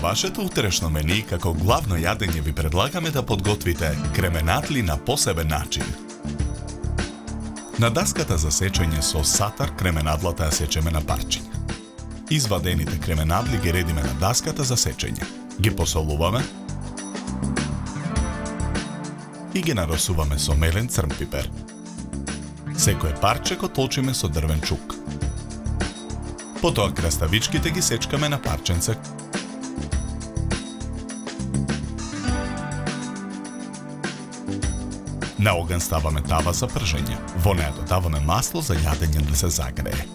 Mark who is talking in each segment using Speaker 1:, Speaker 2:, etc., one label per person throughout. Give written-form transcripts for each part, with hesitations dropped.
Speaker 1: вашето утрешно мени како главно јадење ви предлагаме да подготвите кременатли на посебен начин. На даската за сечење со сатар кременадлата ја сечеме на парчиња. Извадените кременадли ги редиме на даската за сечење. Ги посолуваме и ги нарасуваме со мелен црн пипер. Секое парче го толчиме со дрвен чук. Потоа краставичките ги сечкаме на парченце. На оган ставаме тава за пржење. Во неа додаваме масло за јадење да се загрее.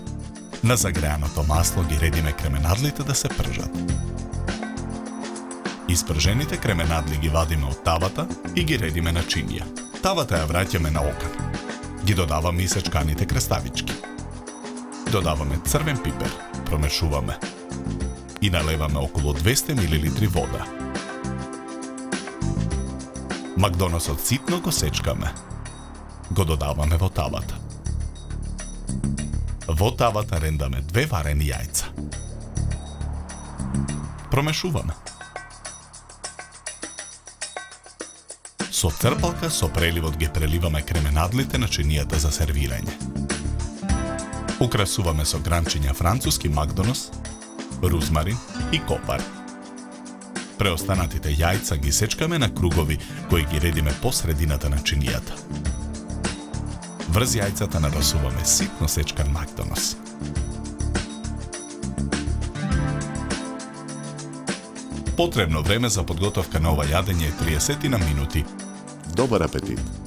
Speaker 1: На загреаното масло ги редиме кременадлите да се пржат. Испржените кременадли ги вадиме од тавата и ги редиме на чинија. Тавата ја враќаме на оган. Ги додаваме и сечканите краставички. Додаваме црвен пипер, промешуваме и налеваме околу 200 мл вода. Макдоносот ситно го сечкаме. Го додаваме во тавата. Во тавата рендаме 2 варени јајца. Промешуваме. Со црпалка со преливот ги преливаме кременадлите на чинијата за сервирање. Украсуваме со гранчиња француски макдонос, рузмарин и копар. Преостанатите јајца ги сечкаме на кругови кои ги редиме по средината на чинијата. Врз јајцата нарасуваме ситно сечкан макдонос. Потребно време за подготовка на ова јадење е 30 минути.
Speaker 2: Добар апетит!